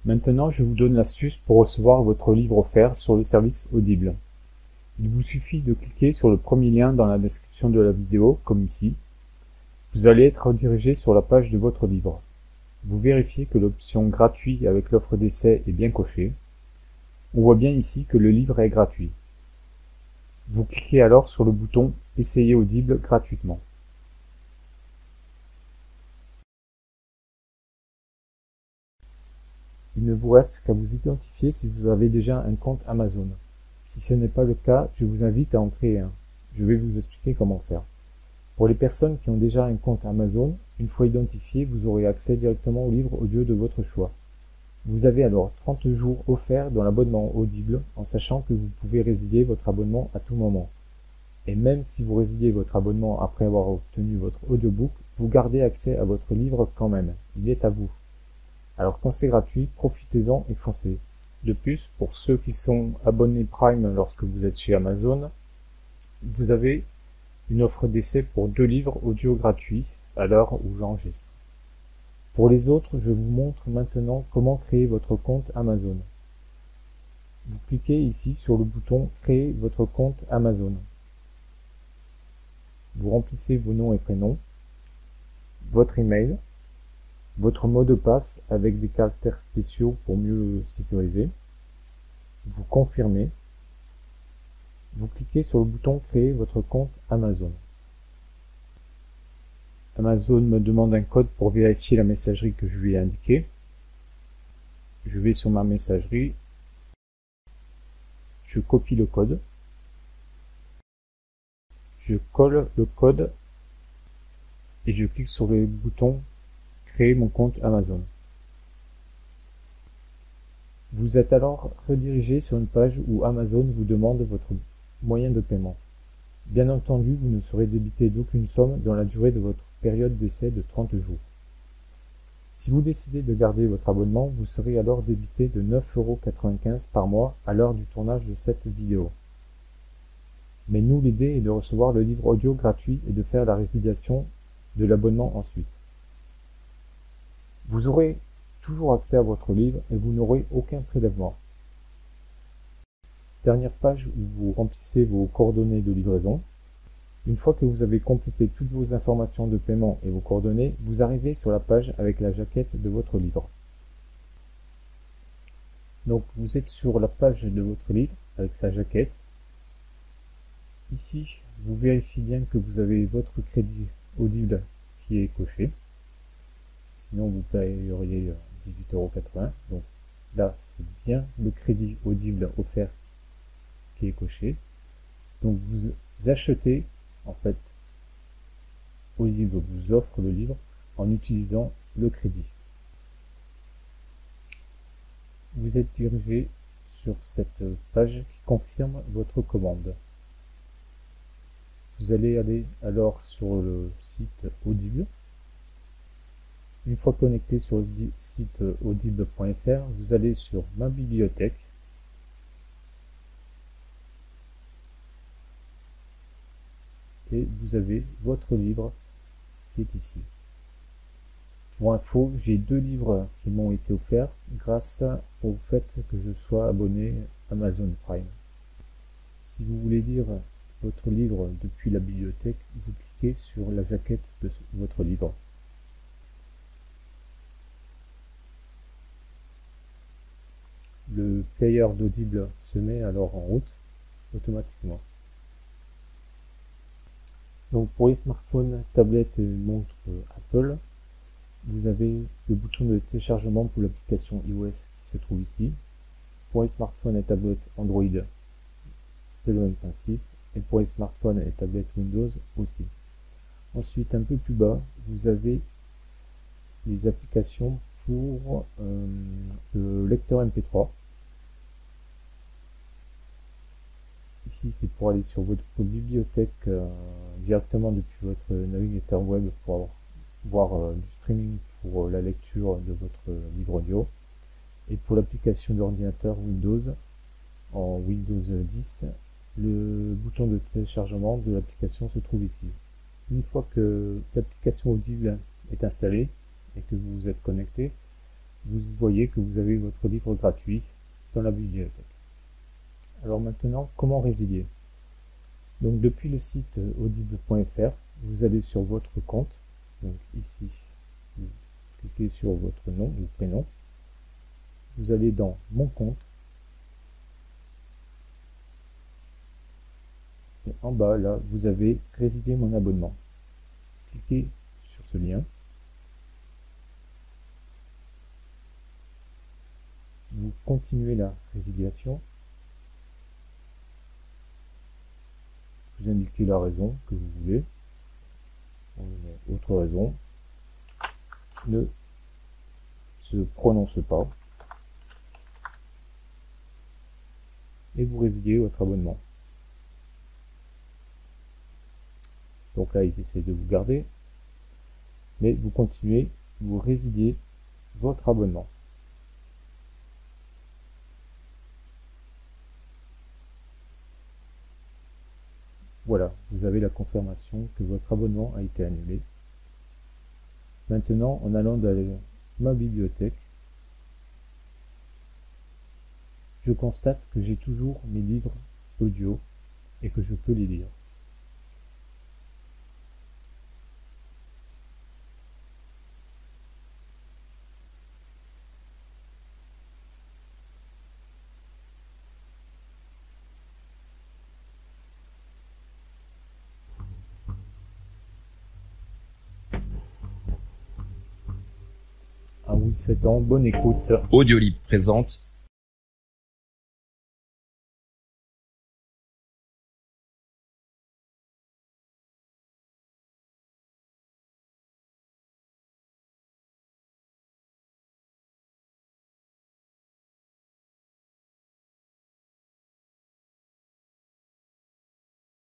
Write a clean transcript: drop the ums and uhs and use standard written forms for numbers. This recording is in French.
Maintenant, je vous donne l'astuce pour recevoir votre livre offert sur le service Audible. Il vous suffit de cliquer sur le premier lien dans la description de la vidéo, comme ici. Vous allez être redirigé sur la page de votre livre. Vous vérifiez que l'option gratuit avec l'offre d'essai est bien cochée. On voit bien ici que le livre est gratuit. Vous cliquez alors sur le bouton « Essayer Audible gratuitement ». Il ne vous reste qu'à vous identifier si vous avez déjà un compte Amazon. Si ce n'est pas le cas, je vous invite à en créer un. Je vais vous expliquer comment faire. Pour les personnes qui ont déjà un compte Amazon, une fois identifié, vous aurez accès directement au livre audio de votre choix. Vous avez alors 30 jours offerts dans l'abonnement Audible, en sachant que vous pouvez résilier votre abonnement à tout moment. Et même si vous résiliez votre abonnement après avoir obtenu votre audiobook, vous gardez accès à votre livre quand même. Il est à vous. Alors quand c'est gratuit, profitez-en et foncez. De plus, pour ceux qui sont abonnés Prime lorsque vous êtes chez Amazon, vous avez une offre d'essai pour 2 livres audio gratuits à l'heure où j'enregistre. Pour les autres, je vous montre maintenant comment créer votre compte Amazon. Vous cliquez ici sur le bouton « Créer votre compte Amazon ». Vous remplissez vos noms et prénoms, votre email, votre mot de passe avec des caractères spéciaux pour mieux le sécuriser. Vous confirmez. Vous cliquez sur le bouton « Créer votre compte Amazon ». Amazon me demande un code pour vérifier la messagerie que je lui ai indiquée. Je vais sur ma messagerie. Je copie le code. Je colle le code et je clique sur le bouton Créer mon compte Amazon. Vous êtes alors redirigé sur une page où Amazon vous demande votre moyen de paiement. Bien entendu, vous ne serez débité d'aucune somme dans la durée de votre période d'essai de 30 jours. Si vous décidez de garder votre abonnement, vous serez alors débité de 9,95 € par mois à l'heure du tournage de cette vidéo. Mais nous, l'idée est de recevoir le livre audio gratuit et de faire la résiliation de l'abonnement ensuite. Vous aurez toujours accès à votre livre et vous n'aurez aucun prélèvement. Dernière page où vous remplissez vos coordonnées de livraison. Une fois que vous avez complété toutes vos informations de paiement et vos coordonnées, vous arrivez sur la page avec la jaquette de votre livre. Donc vous êtes sur la page de votre livre avec sa jaquette. Ici, vous vérifiez bien que vous avez votre crédit Audible qui est coché. Sinon vous paieriez 18,80 €. Donc là, c'est bien le crédit Audible offert qui est coché. Donc vous achetez, en fait, Audible vous offre le livre en utilisant le crédit. Vous êtes dirigé sur cette page qui confirme votre commande. Vous allez aller alors sur le site Audible. Une fois connecté sur le site audible.fr, vous allez sur Ma bibliothèque. Et vous avez votre livre qui est ici. Pour info, j'ai 2 livres qui m'ont été offerts grâce au fait que je sois abonné Amazon Prime. Si vous voulez lire votre livre depuis la bibliothèque, vous cliquez sur la jaquette de votre livre. Le player d'Audible se met alors en route automatiquement. Donc pour les smartphones, tablettes et montres Apple, vous avez le bouton de téléchargement pour l'application iOS qui se trouve ici. Pour les smartphones et tablettes Android, c'est le même principe. Et pour les smartphones et tablettes Windows aussi. Ensuite, un peu plus bas, vous avez les applications pour le lecteur MP3. Ici, c'est pour aller sur votre bibliothèque directement depuis votre navigateur web pour voir du streaming pour la lecture de votre livre audio. Et pour l'application d'ordinateur Windows, en Windows 10, le bouton de téléchargement de l'application se trouve ici. Une fois que l'application Audible est installée et que vous êtes connecté, vous voyez que vous avez votre livre gratuit dans la bibliothèque. Alors maintenant, comment résilier? Donc depuis le site audible.fr, vous allez sur votre compte, donc ici, vous cliquez sur votre nom ou prénom, vous allez dans mon compte, et en bas là, vous avez résilier mon abonnement. Cliquez sur ce lien, vous continuez la résiliation, vous indiquez la raison que vous voulez, autre raison, ne se prononce pas, et vous résiliez votre abonnement. Donc là, ils essaient de vous garder, mais vous continuez, vous résiliez votre abonnement. Voilà, vous avez la confirmation que votre abonnement a été annulé. Maintenant, en allant dans ma bibliothèque, je constate que j'ai toujours mes livres audio et que je peux les lire. En vous souhaitant bonne écoute. Audiolib présente